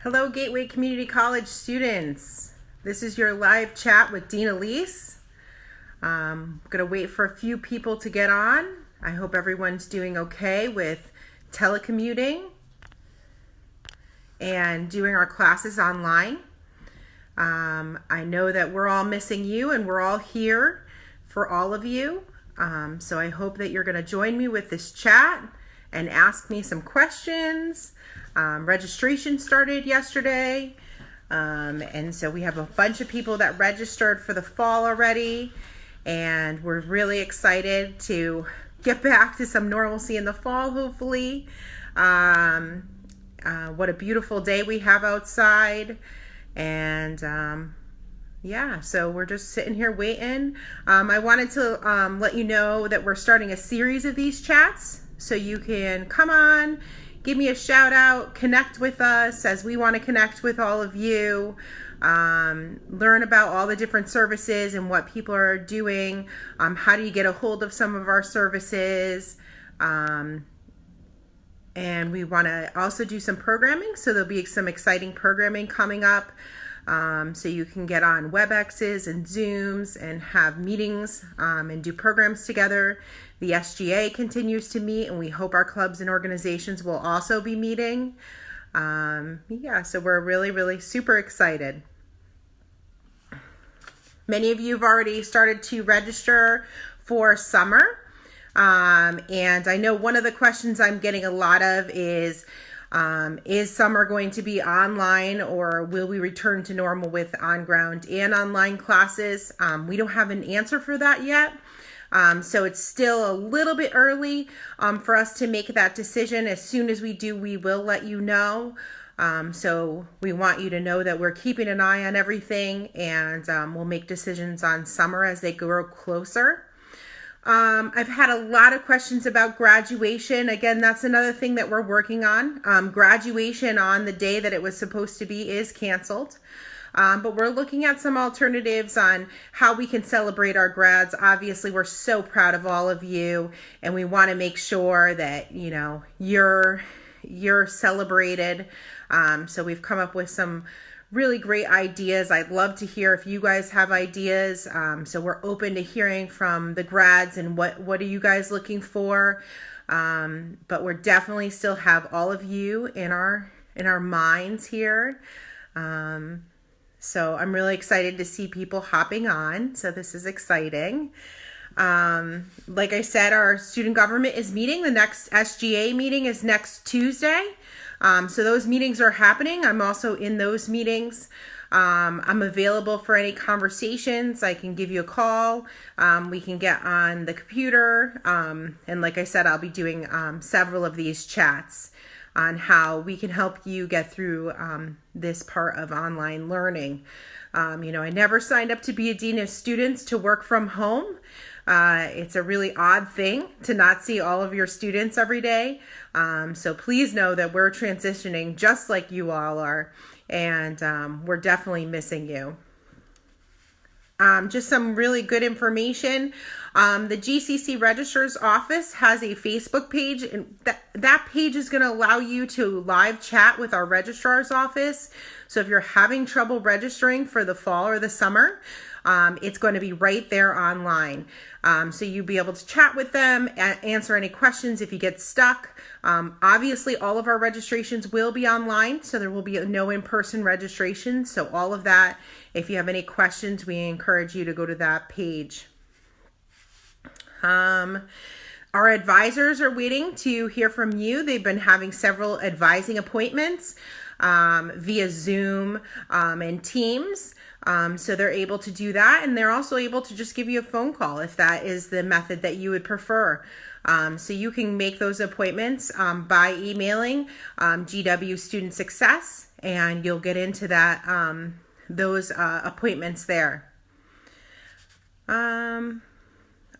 Hello, Gateway Community College students. This is your live chat with Dean Alese. I'm going to wait for a few people to get on. I hope everyone's doing okay with telecommuting and doing our classes online. I know that we're all missing you and we're all here for all of you. So I hope that you're going to join me with this chat and ask me some questions. Registration started yesterday, and so we have a bunch of people that registered for the fall already, and we're really excited to get back to some normalcy in the fall, hopefully. What a beautiful day we have outside, and yeah, so we're just sitting here waiting. I wanted to let you know that we're starting a series of these chats, so you can come on, give me a shout out, connect with us as we want to connect with all of you, learn about all the different services and what people are doing, how do you get a hold of some of our services, and we want to also do some programming, so there'll be some exciting programming coming up, so you can get on WebExes and Zooms and have meetings and do programs together. The SGA continues to meet, and we hope our clubs and organizations will also be meeting. Yeah, so we're really super excited. Many of you have already started to register for summer. And I know one of the questions I'm getting a lot of is summer going to be online, or will we return to normal with on-ground and online classes? We don't have an answer for that yet. So it's still a little bit early for us to make that decision. As soon as we do, we will let you know. So we want you to know that we're keeping an eye on everything, and we'll make decisions on summer as they grow closer. I've had a lot of questions about graduation. Again, that's another thing that we're working on. Graduation on the day that it was supposed to be is canceled. But we're looking at some alternatives on how we can celebrate our grads. Obviously, we're so proud of all of you, and we want to make sure that, you know, you're celebrated. So we've come up with some really great ideas. I'd love to hear if you guys have ideas. So we're open to hearing from the grads and what are you guys looking for. But we're definitely still have all of you in our minds here. So I'm really excited to see people hopping on. So this is exciting. Like I said, our student government is meeting. The next SGA meeting is next Tuesday. So those meetings are happening. I'm also in those meetings. I'm available for any conversations. I can give you a call. We can get on the computer. And like I said, I'll be doing several of these chats on how we can help you get through this part of online learning. You know, I never signed up to be a dean of students to work from home. It's a really odd thing to not see all of your students every day. So please know that we're transitioning just like you all are, and we're definitely missing you. Just some really good information. The GCC Registrar's Office has a Facebook page, and that page is going to allow you to live chat with our Registrar's Office. So if you're having trouble registering for the fall or the summer, it's going to be right there online. So you'll be able to chat with them, answer any questions if you get stuck. Obviously, all of our registrations will be online, so there will be no in-person registration. So all of that, if you have any questions, we encourage you to go to that page. Our advisors are waiting to hear from you. They've been having several advising appointments via Zoom and Teams. So they're able to do that, and they're also able to just give you a phone call if that is the method that you would prefer. So you can make those appointments by emailing GW Student Success, and you'll get into that those appointments there.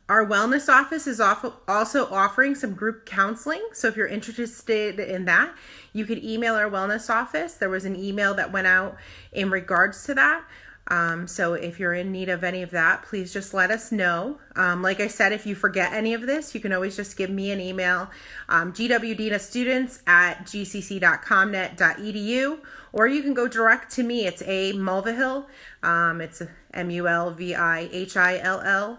Our wellness office is also offering some group counseling. So if you're interested in that, you could email our wellness office. There was an email that went out in regards to that. So if you're in need of any of that, please just let us know. Like I said, if you forget any of this, you can always just give me an email, gwdinastudents@gcc.comnet.edu, or you can go direct to me. It's A Mulvihill. It's MULVIHILL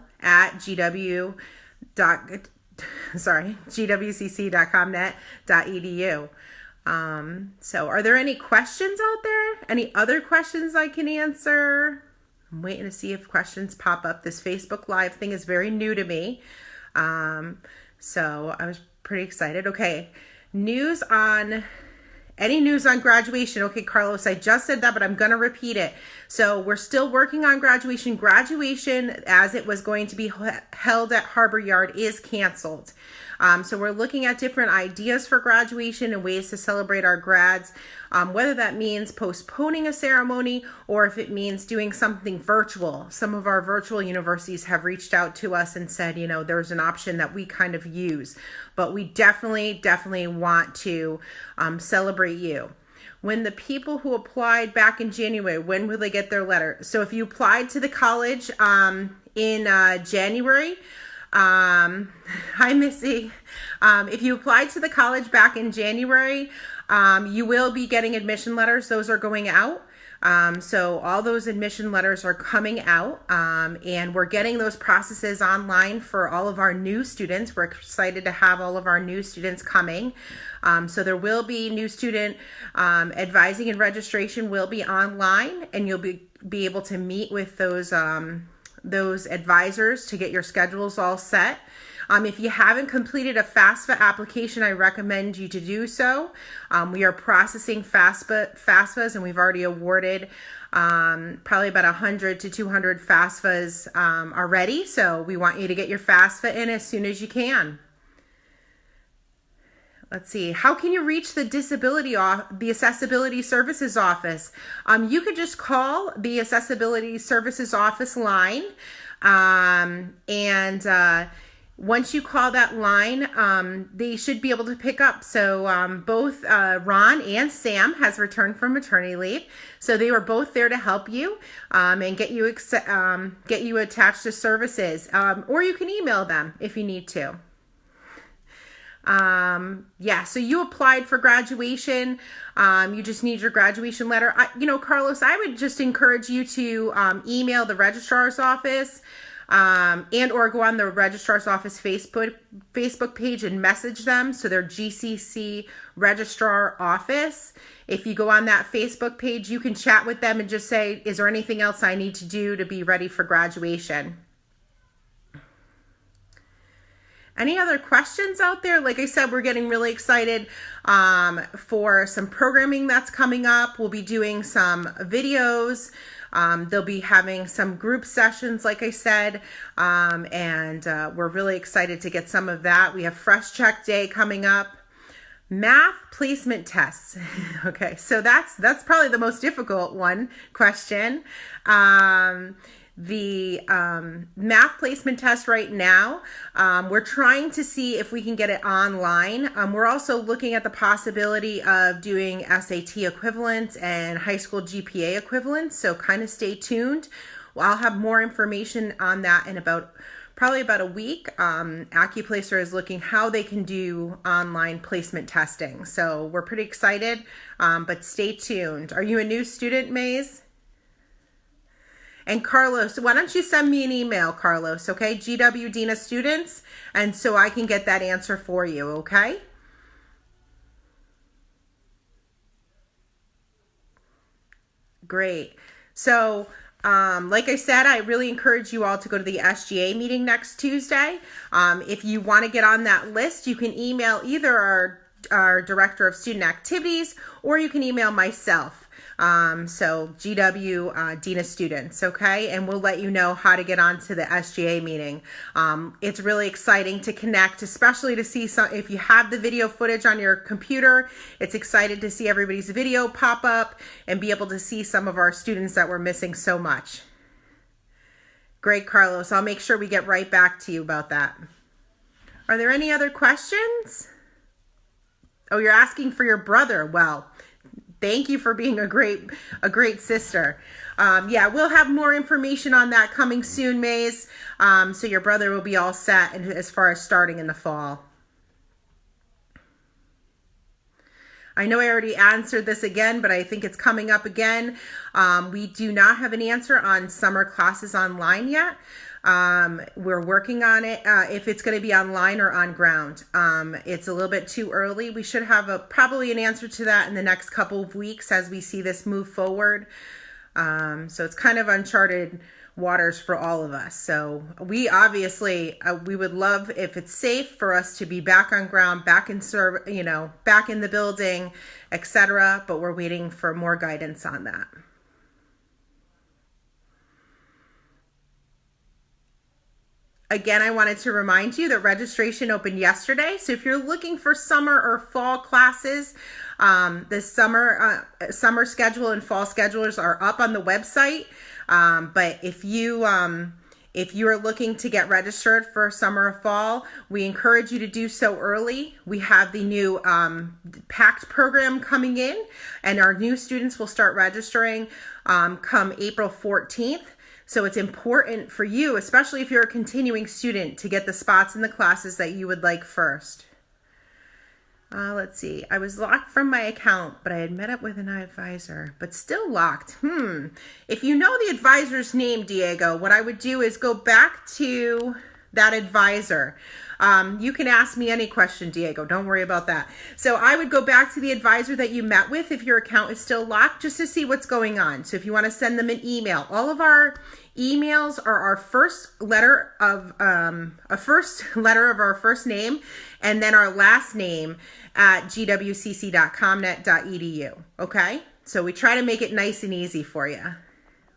gwcc.comnet.edu. So are there any questions out there? Any other questions I can answer? I'm waiting to see if questions pop up. This Facebook Live thing is very new to me. So I was pretty excited. Okay. Any news on graduation? Okay, Carlos, I just said that, but I'm going to repeat it. So we're still working on graduation. Graduation, as it was going to be held at Harbor Yard, is canceled. So we're looking at different ideas for graduation and ways to celebrate our grads, whether that means postponing a ceremony or if it means doing something virtual. Some of our virtual universities have reached out to us and said, there's an option that we kind of use, but we definitely want to celebrate you. When the people who applied back in January, when will they get their letter? So if you applied to the college in January, hi Missy. If you applied to the college back in January, you will be getting admission letters. Those are going out. So all those admission letters are coming out, and we're getting those processes online for all of our new students. We're excited to have all of our new students coming. So there will be new student advising and registration will be online, and you'll be able to meet with those advisors to get your schedules all set. If you haven't completed a FAFSA application, I recommend you to do so. We are processing FAFSAs, and we've already awarded probably about 100 to 200 FAFSAs already. So we want you to get your FAFSA in as soon as you can. Let's see. How can you reach the the Accessibility Services Office? You could just call the Accessibility Services Office line, and once you call that line, they should be able to pick up. So both Ron and Sam has returned from maternity leave, so they were both there to help you and get you attached to services, or you can email them if you need to. So you applied for graduation. You just need your graduation letter. Carlos, I would just encourage you to email the registrar's office and or go on the registrar's office Facebook page and message them. So they're GCC Registrar Office. If you go on that Facebook page, you can chat with them and just say, is there anything else I need to do to be ready for graduation? Any other questions out there? Like I said, we're getting really excited for some programming that's coming up. We'll be doing some videos. They'll be having some group sessions, like I said, and we're really excited to get some of that. We have Fresh Check Day coming up. Math placement tests. Okay, so that's probably the most difficult question. The math placement test right now, we're trying to see if we can get it online. We're also looking at the possibility of doing SAT equivalents and high school GPA equivalents, so kind of stay tuned. I'll have more information on that in probably about a week. AccuPlacer is looking how they can do online placement testing, so we're pretty excited, but stay tuned. Are you a new student, Maze? And Carlos, why don't you send me an email, Carlos, okay? GW Dina Students, and so I can get that answer for you, okay? Great. So, like I said, I really encourage you all to go to the SGA meeting next Tuesday. If you want to get on that list, you can email either our Director of Student Activities, or you can email myself. So GW Dina Students, okay? And we'll let you know how to get onto the SGA meeting. It's really exciting to connect, especially to see if you have the video footage on your computer, it's exciting to see everybody's video pop up and be able to see some of our students that we're missing so much. Great, Carlos. I'll make sure we get right back to you about that. Are there any other questions? Oh, you're asking for your brother. Well, Thank you for being a great sister. Yeah, we'll have more information on that coming soon, Maze. So your brother will be all set as far as starting in the fall. I know I already answered this again, but I think it's coming up again. We do not have an answer on summer classes online yet. We're working on it, if it's going to be online or on ground. It's a little bit too early. We should have probably an answer to that in the next couple of weeks as we see this move forward. So it's kind of uncharted waters for all of us. So we obviously, we would love if it's safe for us to be back on ground, back in back in the building, etc. But we're waiting for more guidance on that. Again, I wanted to remind you that registration opened yesterday. So if you're looking for summer or fall classes, the summer schedule and fall schedulers are up on the website. But if you are looking to get registered for summer or fall, we encourage you to do so early. We have the new PACT program coming in, and our new students will start registering come April 14th. So it's important for you, especially if you're a continuing student, to get the spots in the classes that you would like first. Let's see. I was locked from my account, but I had met up with an advisor, but still locked. If you know the advisor's name, Diego, what I would do is go back to that advisor. You can ask me any question, Diego. Don't worry about that. So I would go back to the advisor that you met with if your account is still locked, just to see what's going on. So if you want to send them an email, all of our emails are our first letter of our first name, and then our last name at gwcc.comnet.edu. Okay, so we try to make it nice and easy for you.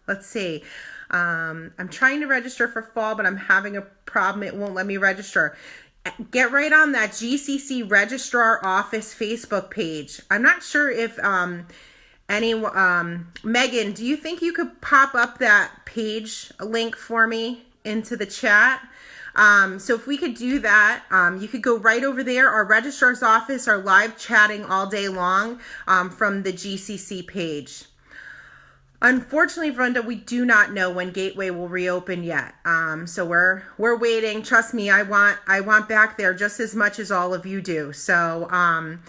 Let's see. I'm trying to register for fall, but I'm having a problem. It won't let me register. Get right on that GCC Registrar Office Facebook page. I'm not sure if Megan, do you think you could pop up that page link for me into the chat? So if we could do that, you could go right over there. Our registrar's office are live chatting all day long from the GCC page. Unfortunately, Brenda, we do not know when Gateway will reopen yet. So we're waiting. Trust me, I want back there just as much as all of you do. So I'm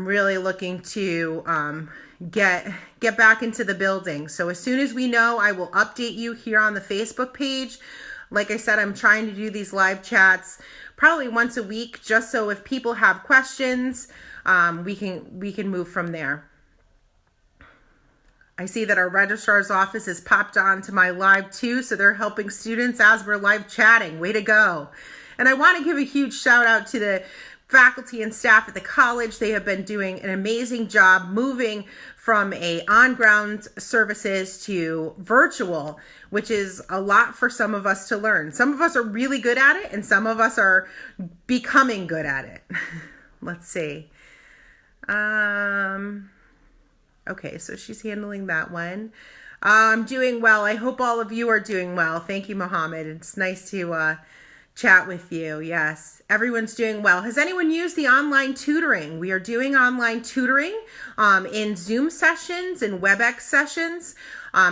really looking to get back into the building. So as soon as we know, I will update you here on the Facebook page. Like I said, I'm trying to do these live chats probably once a week, just so if people have questions, we can move from there. I see that our registrar's office has popped on to my live too, so they're helping students as we're live chatting. Way to go. And I want to give a huge shout out to the faculty and staff at the college. They have been doing an amazing job moving from on-ground services to virtual, which is a lot for some of us to learn. Some of us are really good at it, and some of us are becoming good at it. Let's see. Okay, so she's handling that one. I'm doing well. I hope all of you are doing well. Thank you, Mohammed. It's nice to chat with you. Yes, everyone's doing well. Has anyone used the online tutoring? We are doing online tutoring in Zoom sessions and WebEx sessions.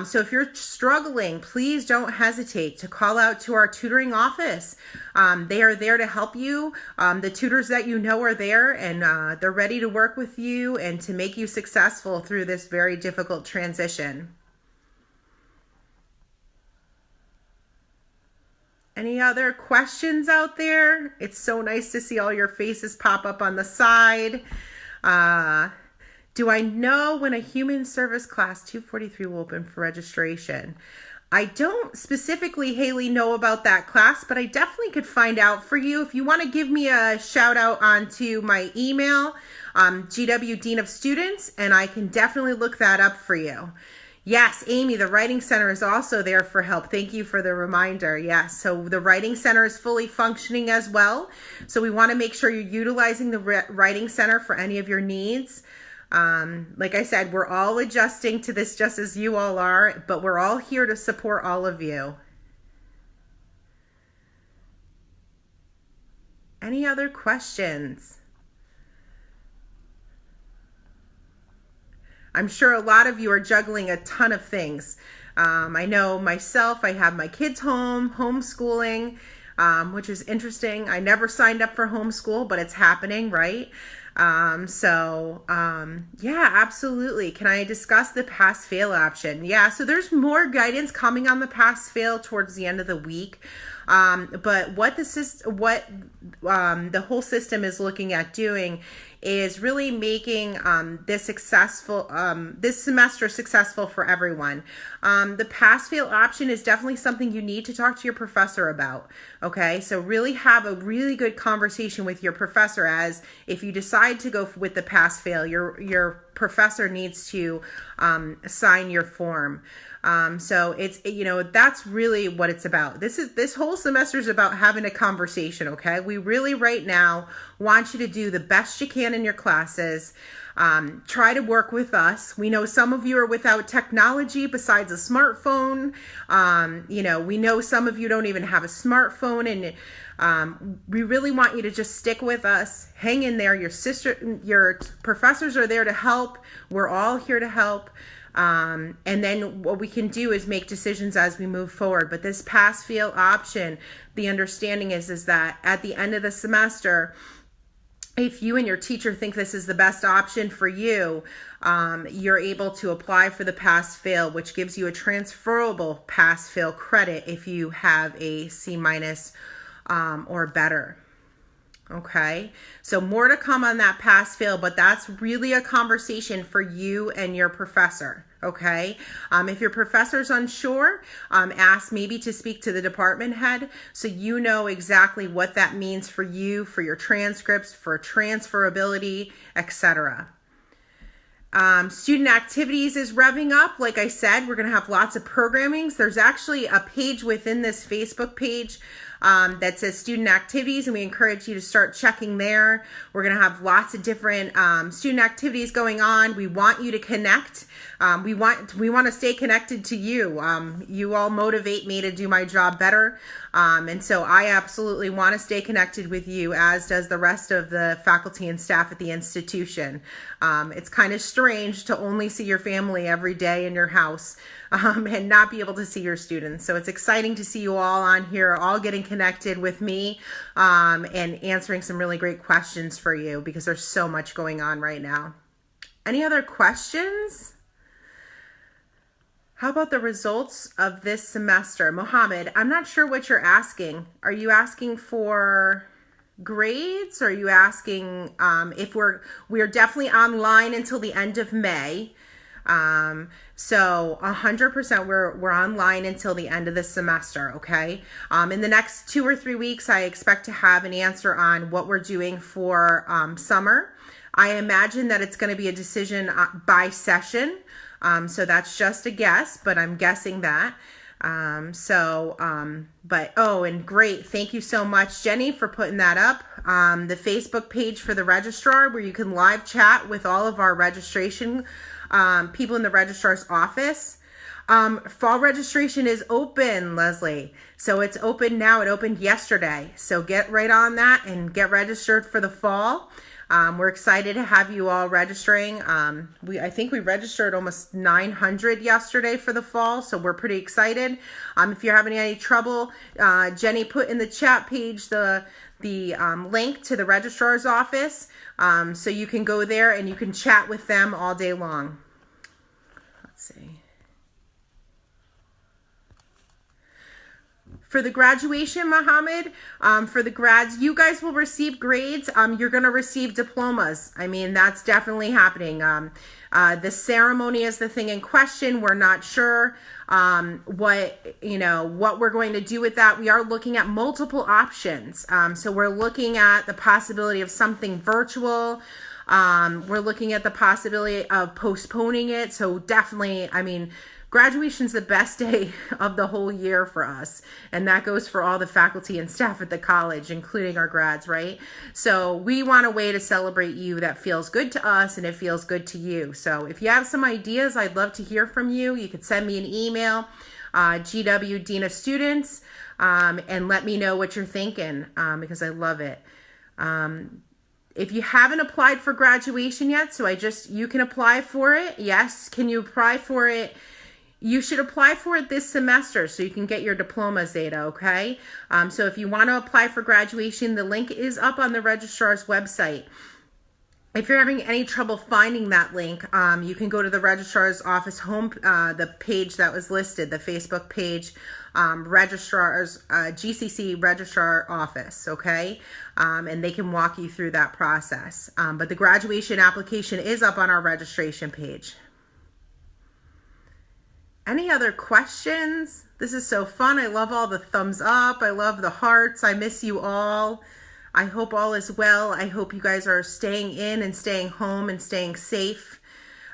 So if you're struggling, please don't hesitate to call out to our tutoring office. They are there to help you. The tutors that you know are there, and they're ready to work with you and to make you successful through this very difficult transition. Any other questions out there? It's so nice to see all your faces pop up on the side. Do I know when a human service class 243 will open for registration? I don't specifically, Haley, know about that class, but I definitely could find out for you. If you want to give me a shout out onto my email, GW Dean of Students, and I can definitely look that up for you. Yes, Amy, the Writing Center is also there for help. Thank you for the reminder. Yes, so the Writing Center is fully functioning as well. So we want to make sure you're utilizing the Writing Center for any of your needs. Like I said, we're all adjusting to this just as you all are, but we're all here to support all of you. Any other questions? I'm sure a lot of you are juggling a ton of things. I know myself, I have my kids home, homeschooling, which is interesting. I never signed up for homeschool, but it's happening, right? Yeah, absolutely. Can I discuss the pass fail option? Yeah, so there's more guidance coming on the pass fail towards the end of the week. But what the whole system is looking at doing is really making this semester successful for everyone. The pass fail option is definitely something you need to talk to your professor about. Okay, so really have a really good conversation with your professor, as if you decide to go with the pass fail, your professor needs to sign your form. So it's, that's really what it's about. This whole semester is about having a conversation. Okay. We really right now want you to do the best you can in your classes. Try to work with us. We know some of you are without technology besides a smartphone. We know some of you don't even have a smartphone, and we really want you to just stick with us. Hang in there. Your professors are there to help. We're all here to help. And then what we can do is make decisions as we move forward. But this pass fail option, the understanding is that at the end of the semester, if you and your teacher think this is the best option for you, you're able to apply for the pass fail, which gives you a transferable pass fail credit if you have a C- or better. Okay, so more to come on that pass fail, but that's really a conversation for you and your professor. Okay, if your professor's unsure, ask maybe to speak to the department head so you know exactly what that means for you, for your transcripts, for transferability, etc. Student activities is revving up. Like I said, we're going to have lots of programmings. There's actually a page within this Facebook page that says student activities, and we encourage you to start checking there. We're going to have lots of different student activities going on. We want you to connect. We want to stay connected to you. You all motivate me to do my job better. And so I absolutely want to stay connected with you, as does the rest of the faculty and staff at the institution. It's kind of strange to only see your family every day in your house and not be able to see your students. So it's exciting to see you all on here, all getting connected with me and answering some really great questions for you, because there's so much going on right now. Any other questions? How about the results of this semester? Mohammed, I'm not sure what you're asking. Are you asking for grades? Or are you asking if we're definitely online until the end of May. So 100% we're online until the end of the semester. Okay. In the next 2 or 3 weeks, I expect to have an answer on what we're doing for summer. I imagine that it's going to be a decision by session. So that's just a guess, but I'm guessing that. And great. Thank you so much, Jenny, for putting that up. The Facebook page for the registrar, where you can live chat with all of our registration people in the registrar's office. Fall registration is open, Leslie. So it's open now. It opened yesterday. So get right on that and get registered for the fall. We're excited to have you all registering. I think we registered almost 900 yesterday for the fall, so we're pretty excited. If you're having any trouble, Jenny put in the chat page the link to the registrar's office, so you can go there and you can chat with them all day long. Let's see. For the graduation, Mohammed, for the grads, you guys will receive grades. You're going to receive diplomas. I mean, that's definitely happening. The ceremony is the thing in question. We're not sure what we're going to do with that. We are looking at multiple options. So we're looking at the possibility of something virtual. We're looking at the possibility of postponing it. So definitely, I mean, graduation's the best day of the whole year for us. And that goes for all the faculty and staff at the college, including our grads, right? So we want a way to celebrate you that feels good to us and it feels good to you. So if you have some ideas, I'd love to hear from you. You could send me an email, GW Dean of Students, and let me know what you're thinking, because I love it. If you haven't applied for graduation yet, you can apply for it. Yes, can you apply for it? You should apply for it this semester so you can get your diploma, Zeta, okay? So if you want to apply for graduation, the link is up on the registrar's website. If you're having any trouble finding that link, you can go to the registrar's office home, the page that was listed, the Facebook page, registrar's GCC registrar office, okay? And they can walk you through that process. But the graduation application is up on our registration page. Any other questions? This is so fun. I love all the thumbs up. I love the hearts. I miss you all. I hope all is well. I hope you guys are staying in and staying home and staying safe.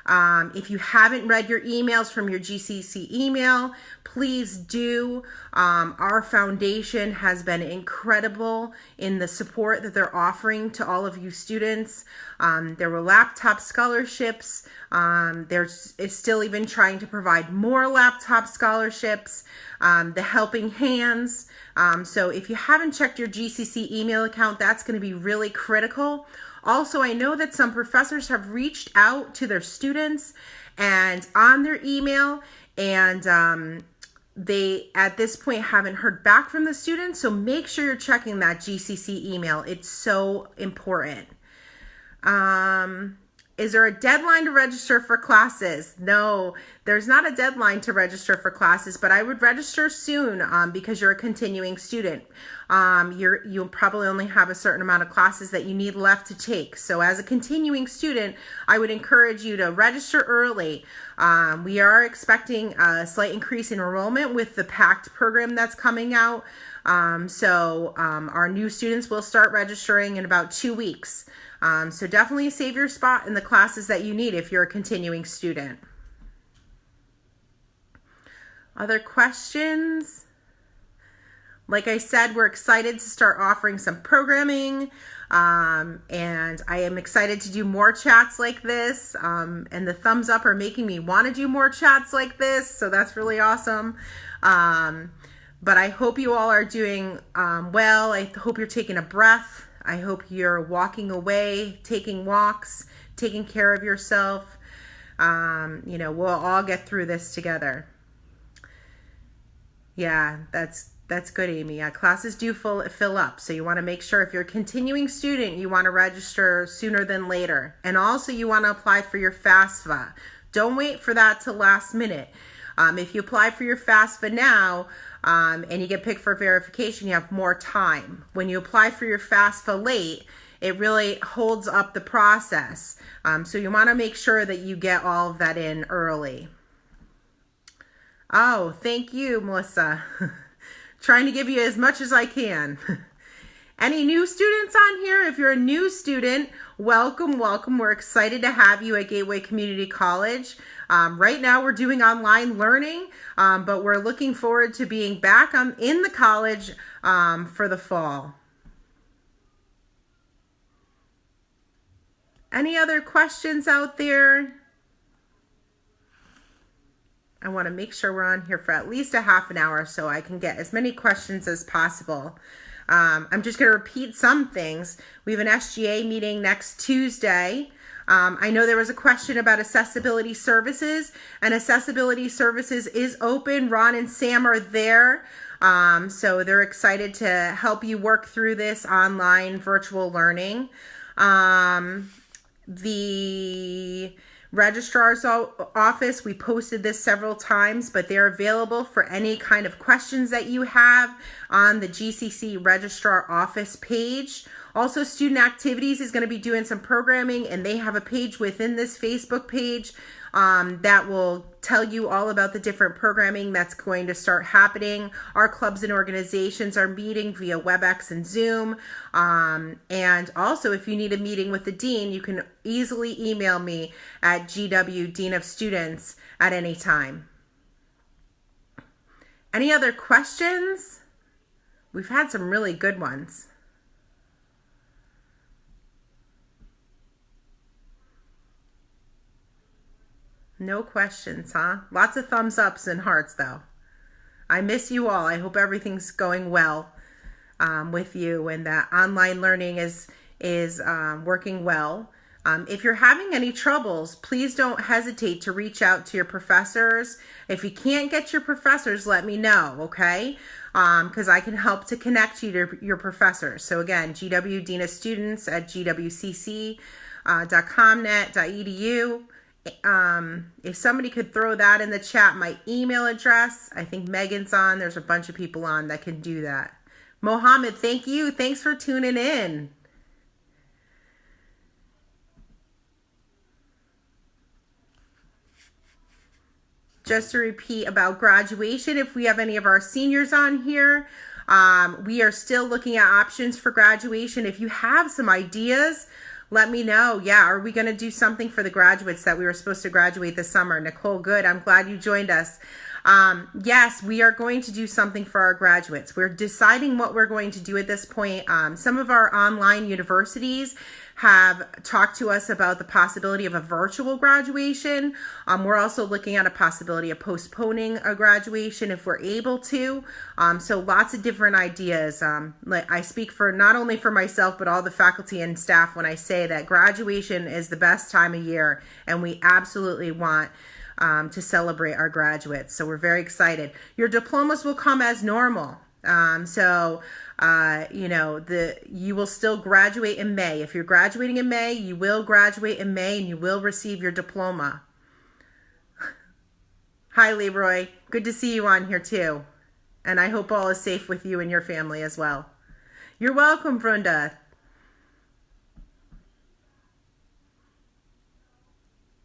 If you haven't read your emails from your GCC email, please do. Our foundation has been incredible in the support that they're offering to all of you students. There were laptop scholarships. There's still even trying to provide more laptop scholarships. The helping hands. So if you haven't checked your GCC email account, that's going to be really critical. Also, I know that some professors have reached out to their students and on their email, and they at this point haven't heard back from the students. So make sure you're checking that GCC email. It's so important. Is there a deadline to register for classes? No, there's not a deadline to register for classes, but I would register soon because you're a continuing student. You'll probably only have a certain amount of classes that you need left to take. So as a continuing student, I would encourage you to register early. We are expecting a slight increase in enrollment with the PACT program that's coming out. So our new students will start registering in about 2 weeks. So definitely save your spot in the classes that you need if you're a continuing student. Other questions? Like I said, we're excited to start offering some programming, and I am excited to do more chats like this, and the thumbs up are making me want to do more chats like this, so that's really awesome. But I hope you all are doing well. I hope you're taking a breath. I hope you're walking away, taking walks, taking care of yourself. We'll all get through this together. Yeah, that's good, Amy. Classes do fill up, so you want to make sure if you're a continuing student, you want to register sooner than later. And also you want to apply for your FAFSA. Don't wait for that till last minute. If you apply for your FAFSA now, and you get picked for verification, you have more time. When you apply for your FAFSA late, it really holds up the process. So you want to make sure that you get all of that in early. Oh, thank you, Melissa. Trying to give you as much as I can. Any new students on here? If you're a new student, welcome, welcome. We're excited to have you at Gateway Community College. Right now we're doing online learning, but we're looking forward to being back in the college for the fall. Any other questions out there? I want to make sure we're on here for at least a half an hour so I can get as many questions as possible. I'm just going to repeat some things. We have an SGA meeting next Tuesday. I know there was a question about accessibility services, and accessibility services is open. Ron and Sam are there. So they're excited to help you work through this online virtual learning. The registrar's office, we posted this several times, but they're available for any kind of questions that you have on the GCC registrar office page. Also, student activities is going to be doing some programming, and they have a page within this Facebook page that will tell you all about the different programming that's going to start happening. Our clubs and organizations are meeting via WebEx and Zoom. And also, if you need a meeting with the dean, you can easily email me at GW Dean of Students at any time. Any other questions? We've had some really good ones. No questions, huh? Lots of thumbs ups and hearts, though. I miss you all. I hope everything's going well with you, and that online learning is is working well. If you're having any troubles, please don't hesitate to reach out to your professors. If you can't get your professors, let me know, okay? Because I can help to connect you to your professors. So again, GW Dean of Students at gwcc.comnet.edu. If somebody could throw that in the chat, my email address, I think Megan's on. There's a bunch of people on that can do that. Mohammed, thank you. Thanks for tuning in. Just to repeat about graduation, if we have any of our seniors on here, we are still looking at options for graduation. If you have some ideas, let me know. Yeah, are we going to do something for the graduates that we were supposed to graduate this summer? Nicole, good. I'm glad you joined us. Yes, we are going to do something for our graduates. We're deciding what we're going to do at this point. Some of our online universities have talked to us about the possibility of a virtual graduation. We're also looking at a possibility of postponing a graduation if we're able to. So lots of different ideas. I speak for not only for myself, but all the faculty and staff when I say that graduation is the best time of year, and we absolutely want to celebrate our graduates. So we're very excited. Your diplomas will come as normal. You will still graduate in May. If you're graduating in May, you will graduate in May and you will receive your diploma. Hi, Leroy. Good to see you on here too. And I hope all is safe with you and your family as well. You're welcome, Brunda.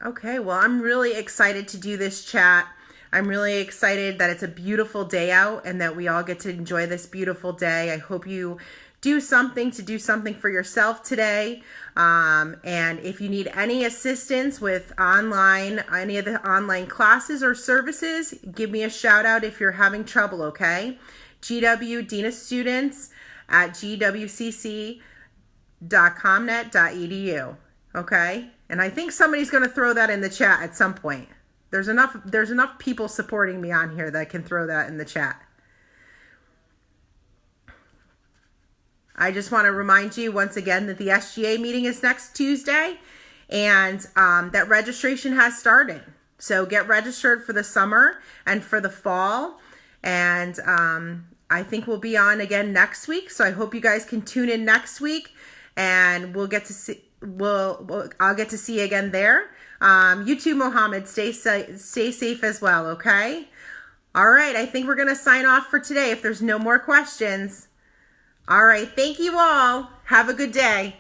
Okay, well, I'm really excited to do this chat. I'm really excited that it's a beautiful day out and that we all get to enjoy this beautiful day. I hope you do something for yourself today. And if you need any assistance with any of the online classes or services, give me a shout out if you're having trouble, okay? GW Dean of Students at gwcc.comnet.edu, okay? And I think somebody's going to throw that in the chat at some point. There's enough people supporting me on here that can throw that in the chat. I just want to remind you once again that the SGA meeting is next Tuesday and that registration has started. So get registered for the summer and for the fall. And I think we'll be on again next week. So I hope you guys can tune in next week and I'll get to see you again there. You too, Mohammed. Stay safe as well, okay? All right, I think we're going to sign off for today if there's no more questions. All right, thank you all. Have a good day.